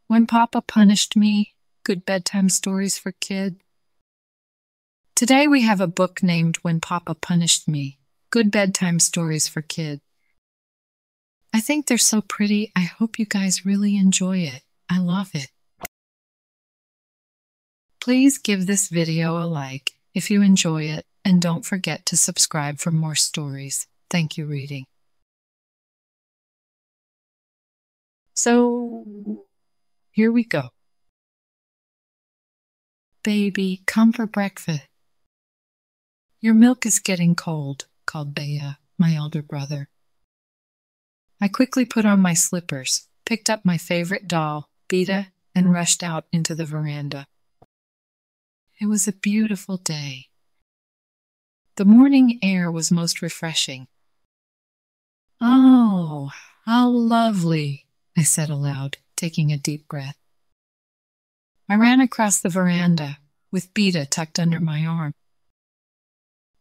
When Papa Punished Me, Good Bedtime Stories for Kids. Today we have a book named When Papa Punished Me, Good Bedtime Stories for Kids. I think they're so pretty. I hope you guys really enjoy it. I love it. Please give this video a like if you enjoy it, and don't forget to subscribe for more stories. Thank you, reading. So, here we go. Baby, come for breakfast. Your milk is getting cold, called Bea, my elder brother. I quickly put on my slippers, picked up my favorite doll, Beta, and rushed out into the veranda. It was a beautiful day. The morning air was most refreshing. Oh, how lovely, I said aloud, taking a deep breath. I ran across the veranda, with Beta tucked under my arm.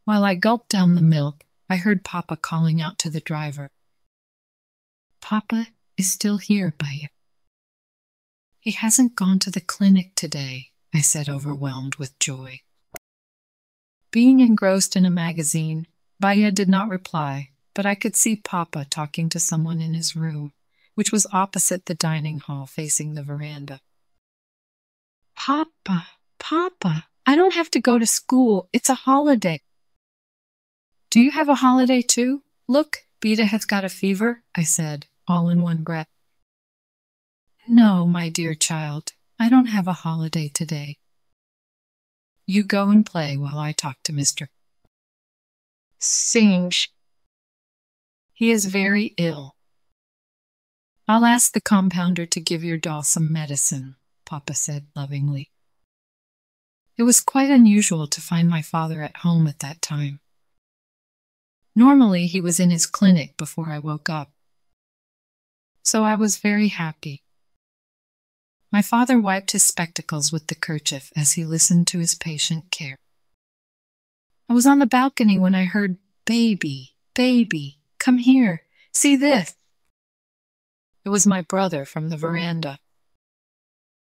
While I gulped down the milk, I heard Papa calling out to the driver. Papa is still here, Bea. He hasn't gone to the clinic today, I said, overwhelmed with joy. Being engrossed in a magazine, Bea did not reply, but I could see Papa talking to someone in his room, which was opposite the dining hall facing the veranda. Papa, I don't have to go to school. It's a holiday. Do you have a holiday too? Look, Beta has got a fever, I said, all in one breath. No, my dear child, I don't have a holiday today. You go and play while I talk to Mr. Singe. He is very ill. I'll ask the compounder to give your doll some medicine, Papa said lovingly. It was quite unusual to find my father at home at that time. Normally, he was in his clinic before I woke up. So I was very happy. My father wiped his spectacles with the kerchief as he listened to his patient care. I was on the balcony when I heard, Baby, come here, see this. It was my brother from the veranda.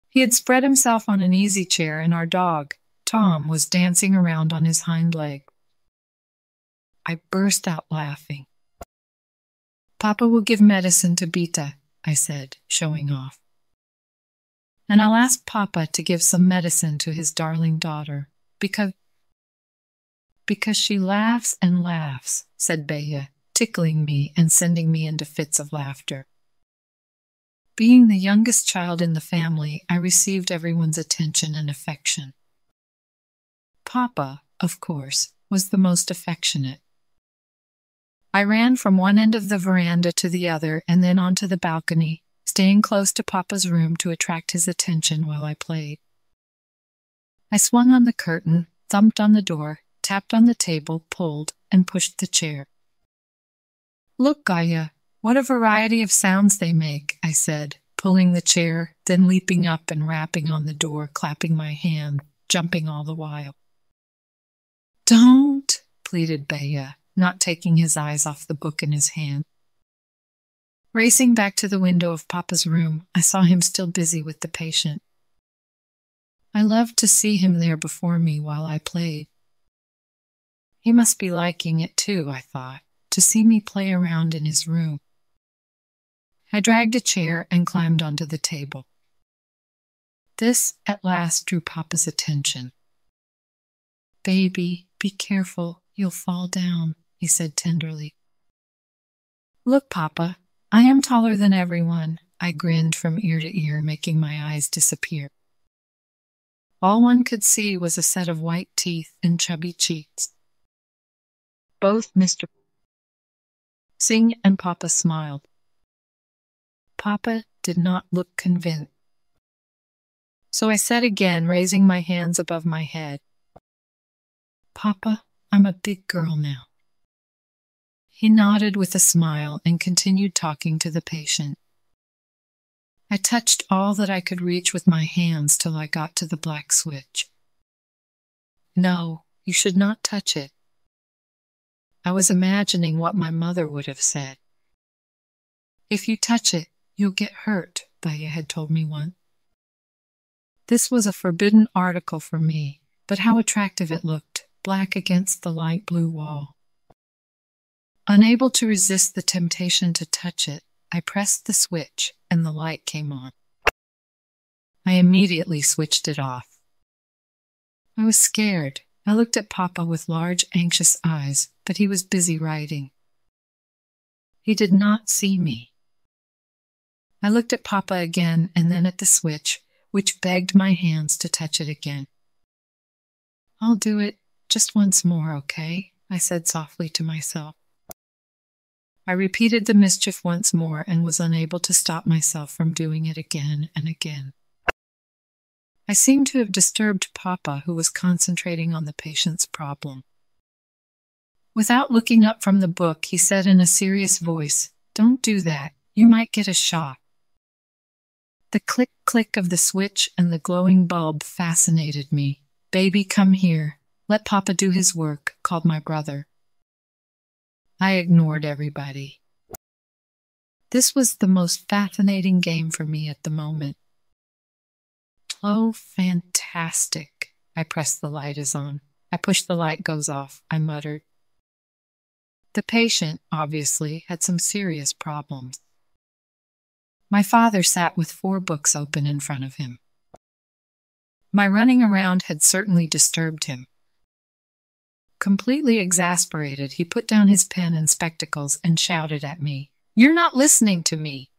He had spread himself on an easy chair, and our dog, Tom, was dancing around on his hind leg. I burst out laughing. Papa will give medicine to Beta, I said, showing off. And I'll ask Papa to give some medicine to his darling daughter, because she laughs and laughs, said Bea, tickling me and sending me into fits of laughter. Being the youngest child in the family, I received everyone's attention and affection. Papa, of course, was the most affectionate. I ran from one end of the veranda to the other and then onto the balcony, staying close to Papa's room to attract his attention while I played. I swung on the curtain, thumped on the door, tapped on the table, pulled, and pushed the chair. Look, Gaia, what a variety of sounds they make, I said, pulling the chair, then leaping up and rapping on the door, clapping my hand, jumping all the while. Don't, pleaded Bea, not taking his eyes off the book in his hand. Racing back to the window of Papa's room, I saw him still busy with the patient. I loved to see him there before me while I played. He must be liking it too, I thought, to see me play around in his room. I dragged a chair and climbed onto the table. This, at last, drew Papa's attention. Baby, be careful, you'll fall down, he said tenderly. Look, Papa, I am taller than everyone, I grinned from ear to ear, making my eyes disappear. All one could see was a set of white teeth and chubby cheeks. Both Mr. Singh and Papa smiled. Papa did not look convinced. So I said again, raising my hands above my head, Papa, I'm a big girl now. He nodded with a smile and continued talking to the patient. I touched all that I could reach with my hands till I got to the black switch. No, you should not touch it. I was imagining what my mother would have said. If you touch it, you'll get hurt, Baya had told me once. This was a forbidden article for me, but how attractive it looked, black against the light blue wall. Unable to resist the temptation to touch it, I pressed the switch, and the light came on. I immediately switched it off. I was scared. I looked at Papa with large, anxious eyes, but he was busy writing. He did not see me. I looked at Papa again and then at the switch, which begged my hands to touch it again. "I'll do it just once more, okay?" I said softly to myself. I repeated the mischief once more and was unable to stop myself from doing it again and again. I seemed to have disturbed Papa, who was concentrating on the patient's problem. Without looking up from the book, he said in a serious voice, "Don't do that. You might get a shock." The click-click of the switch and the glowing bulb fascinated me. "Baby, come here. Let Papa do his work," called my brother. I ignored everybody. This was the most fascinating game for me at the moment. "Oh, fantastic." I press the light is on. I push the light goes off, I muttered. The patient, obviously, had some serious problems. My father sat with 4 books open in front of him. My running around had certainly disturbed him. Completely exasperated, he put down his pen and spectacles and shouted at me, "You're not listening to me.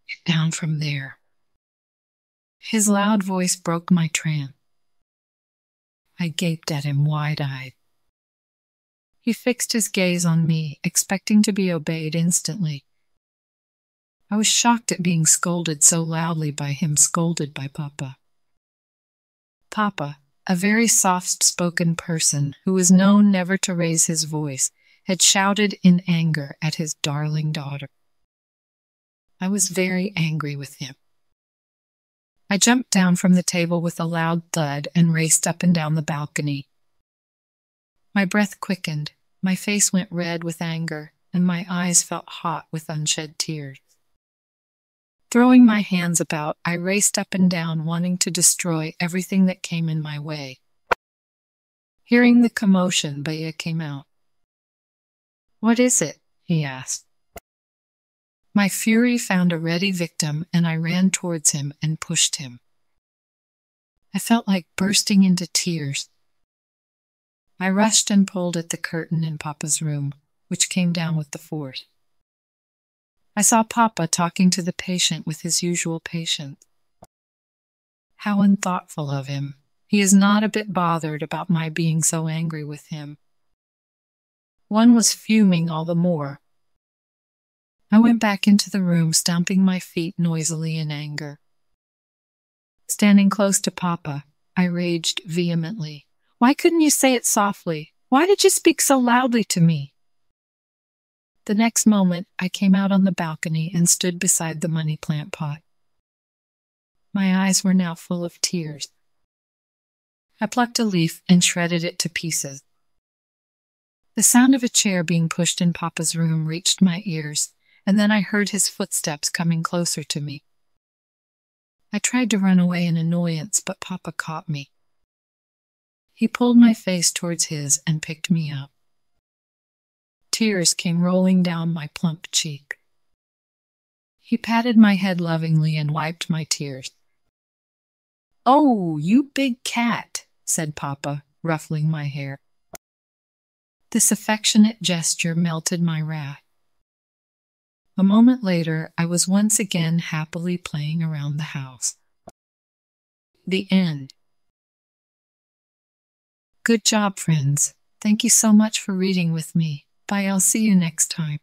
Get down from there." His loud voice broke my trance. I gaped at him wide-eyed. He fixed his gaze on me, expecting to be obeyed instantly. I was shocked at being scolded so loudly by him, scolded by Papa. Papa, a very soft-spoken person who was known never to raise his voice, had shouted in anger at his darling daughter. I was very angry with him. I jumped down from the table with a loud thud and raced up and down the balcony. My breath quickened, my face went red with anger, and my eyes felt hot with unshed tears. Throwing my hands about, I raced up and down, wanting to destroy everything that came in my way. Hearing the commotion, Baya came out. "What is it?" he asked. My fury found a ready victim, and I ran towards him and pushed him. I felt like bursting into tears. I rushed and pulled at the curtain in Papa's room, which came down with the force. I saw Papa talking to the patient with his usual patience. How unthoughtful of him. He is not a bit bothered about my being so angry with him. One was fuming all the more. I went back into the room, stomping my feet noisily in anger. Standing close to Papa, I raged vehemently. "Why couldn't you say it softly? Why did you speak so loudly to me?" The next moment, I came out on the balcony and stood beside the money plant pot. My eyes were now full of tears. I plucked a leaf and shredded it to pieces. The sound of a chair being pushed in Papa's room reached my ears, and then I heard his footsteps coming closer to me. I tried to run away in annoyance, but Papa caught me. He pulled my face towards his and picked me up. Tears came rolling down my plump cheek. He patted my head lovingly and wiped my tears. "Oh, you big cat," said Papa, ruffling my hair. This affectionate gesture melted my wrath. A moment later, I was once again happily playing around the house. The end. Good job, friends. Thank you so much for reading with me. Bye, I'll see you next time.